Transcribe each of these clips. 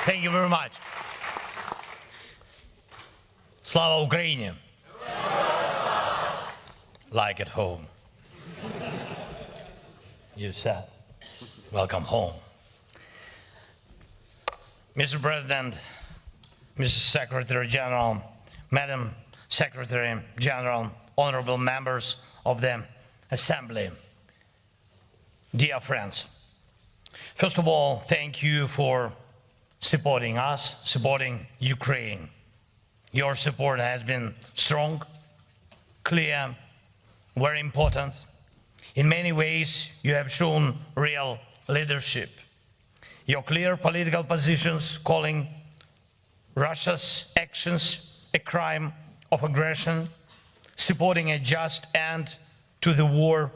Thank you very much. Slava Ukraini. Like at home. You said, welcome home. Mr. President, Mr. Secretary General, Madam Secretary General, honorable members of the Assembly, dear friends. First of all, thank you for supporting us, supporting Ukraine. Your support has been strong, clear, very important. In many ways, you have shown real leadership. Your clear political positions calling Russia's actions a crime of aggression, supporting a just end to the war,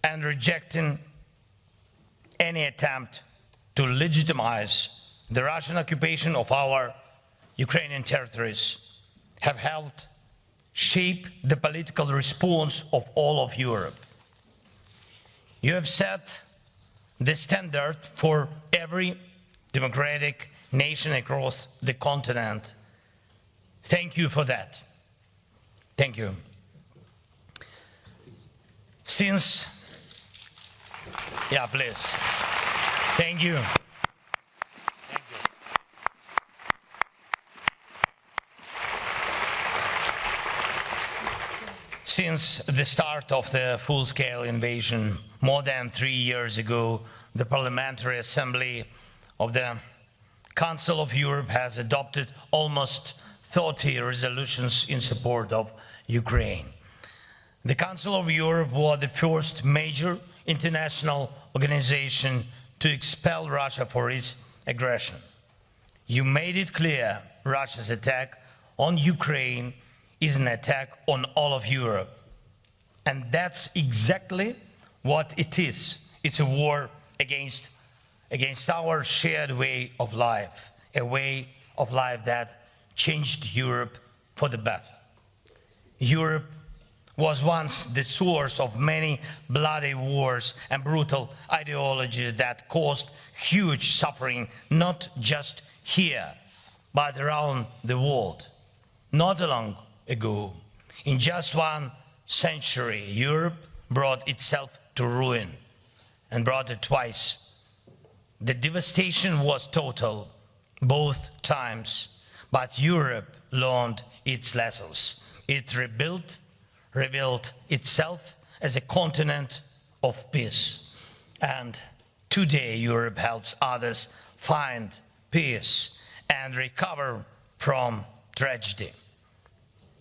and rejecting any attempt to legitimize the Russian occupation of our Ukrainian territories have helped shape the political response of all of Europe. You have set the standard for every democratic nation across the continent. Thank you for that. Thank you. Since, yeah, please. Thank you. Since the start of the full-scale invasion more than 3 years ago, the Parliamentary Assembly of the Council of Europe has adopted almost 30 resolutions in support of Ukraine. The Council of Europe was the first major international organization to expel Russia for its aggression. You made it clear Russia's attack on Ukraine is an attack on all of Europe. And that's exactly what it is. It's a war against our shared way of life, a way of life that changed Europe for the better. Europe was once the source of many bloody wars and brutal ideologies that caused huge suffering, not just here, but around the world. Not long ago, in just 1 century, Europe brought itself to ruin, and brought it twice. The devastation was total both times, but Europe learned its lessons. It rebuilt itself as a continent of peace. And today Europe helps others find peace and recover from tragedy.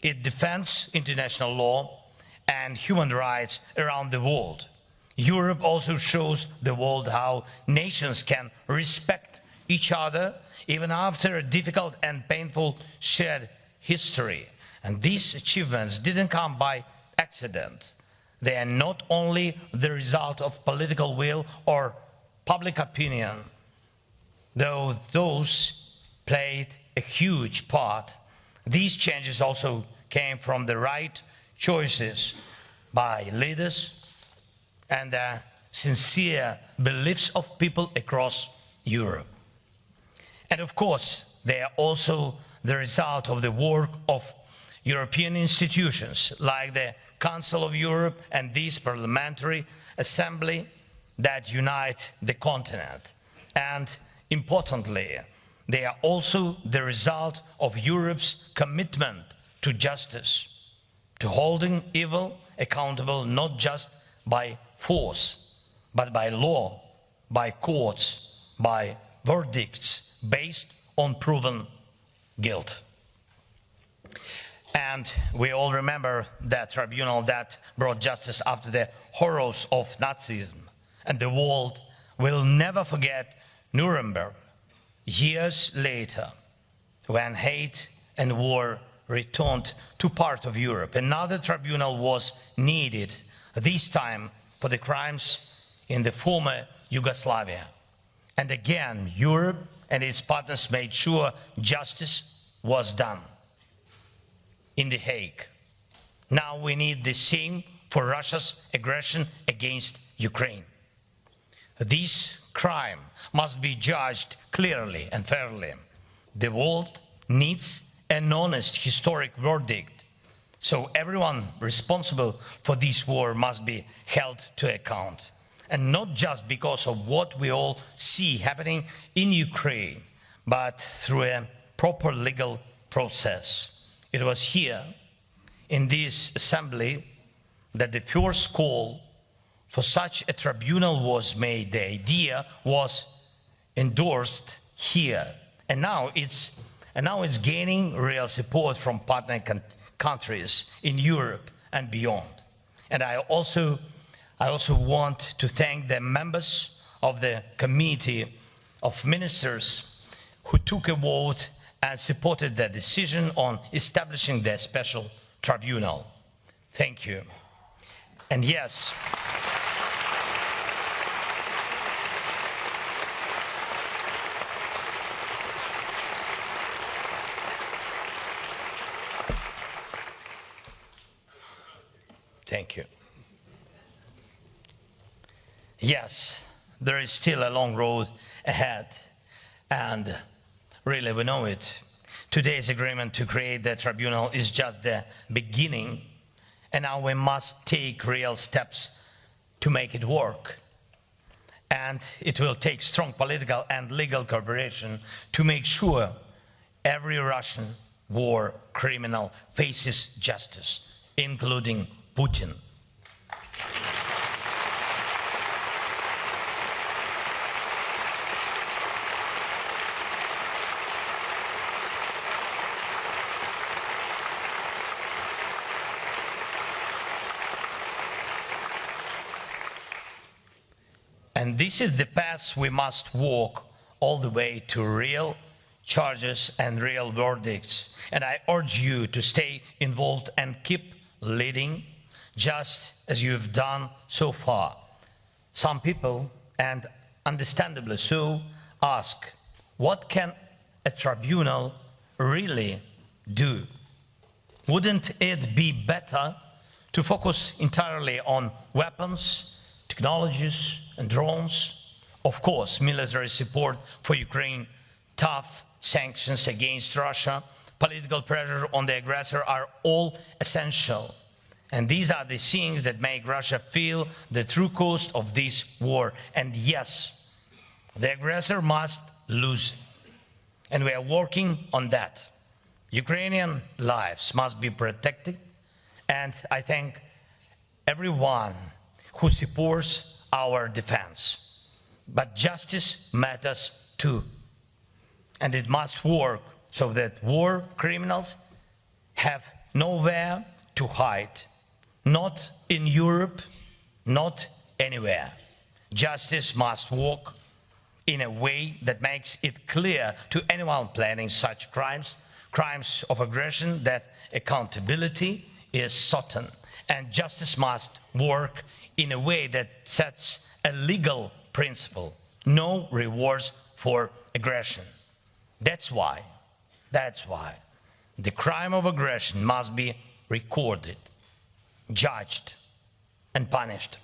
It defends international law and human rights around the world. Europe also shows the world how nations can respect each other even after a difficult and painful shared history. And these achievements didn't come by accident. They are not only the result of political will or public opinion, though those played a huge part. These changes also came from the right choices by leaders and the sincere beliefs of people across Europe. And of course, they are also the result of the work of European institutions like the Council of Europe and this Parliamentary Assembly that unite the continent. And importantly, they are also the result of Europe's commitment to justice, to holding evil accountable not just by force, but by law, by courts, by verdicts based on proven guilt. And we all remember that tribunal that brought justice after the horrors of Nazism. And the world will never forget Nuremberg years later, when hate and war returned to part of Europe. Another tribunal was needed, this time for the crimes in the former Yugoslavia. And again, Europe and its partners made sure justice was done in The Hague. Now we need the same for Russia's aggression against Ukraine. These crime must be judged clearly and fairly. The world needs an honest historic verdict. So everyone responsible for this war must be held to account. And not just because of what we all see happening in Ukraine, but through a proper legal process. It was here, in this assembly, that the first call for such a tribunal was made. The idea was endorsed here, and now it's gaining real support from partner countries in Europe and beyond. And I also want to thank the members of the Committee of Ministers who took a vote and supported the decision on establishing the special tribunal. Thank you. And yes, thank you. Yes, there is still a long road ahead, and really we know it. Today's agreement to create the tribunal is just the beginning, and now we must take real steps to make it work. And it will take strong political and legal cooperation to make sure every Russian war criminal faces justice, including Putin. And this is the path we must walk all the way to real charges and real verdicts. And I urge you to stay involved and keep leading, just as you have done so far. Some people, and understandably so, ask, what can a tribunal really do? Wouldn't it be better to focus entirely on weapons, technologies, and drones? Of course, military support for Ukraine, tough sanctions against Russia, political pressure on the aggressor are all essential. And these are the things that make Russia feel the true cost of this war. And yes, the aggressor must lose. And we are working on that. Ukrainian lives must be protected. And I thank everyone who supports our defense. But justice matters too. And it must work so that war criminals have nowhere to hide. Not in Europe, not anywhere. Justice must work in a way that makes it clear to anyone planning such crimes of aggression, that accountability is certain. And justice must work in a way that sets a legal principle: no rewards for aggression. That's why the crime of aggression must be recorded, judged, and punished.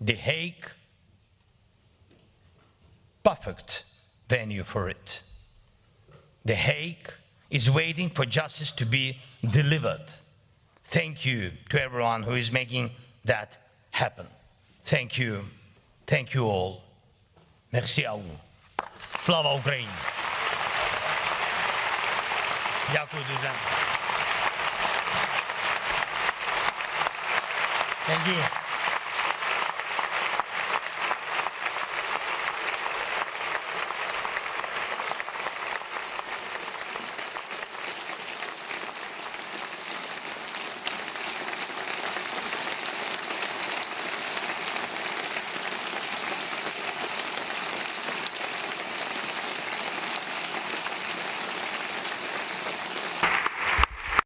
The Hague, perfect venue for it. The Hague is waiting for justice to be delivered. Thank you to everyone who is making that happen. Thank you. Thank you all. Merci à vous. Слава Україні. Дякую дуже. Thank you.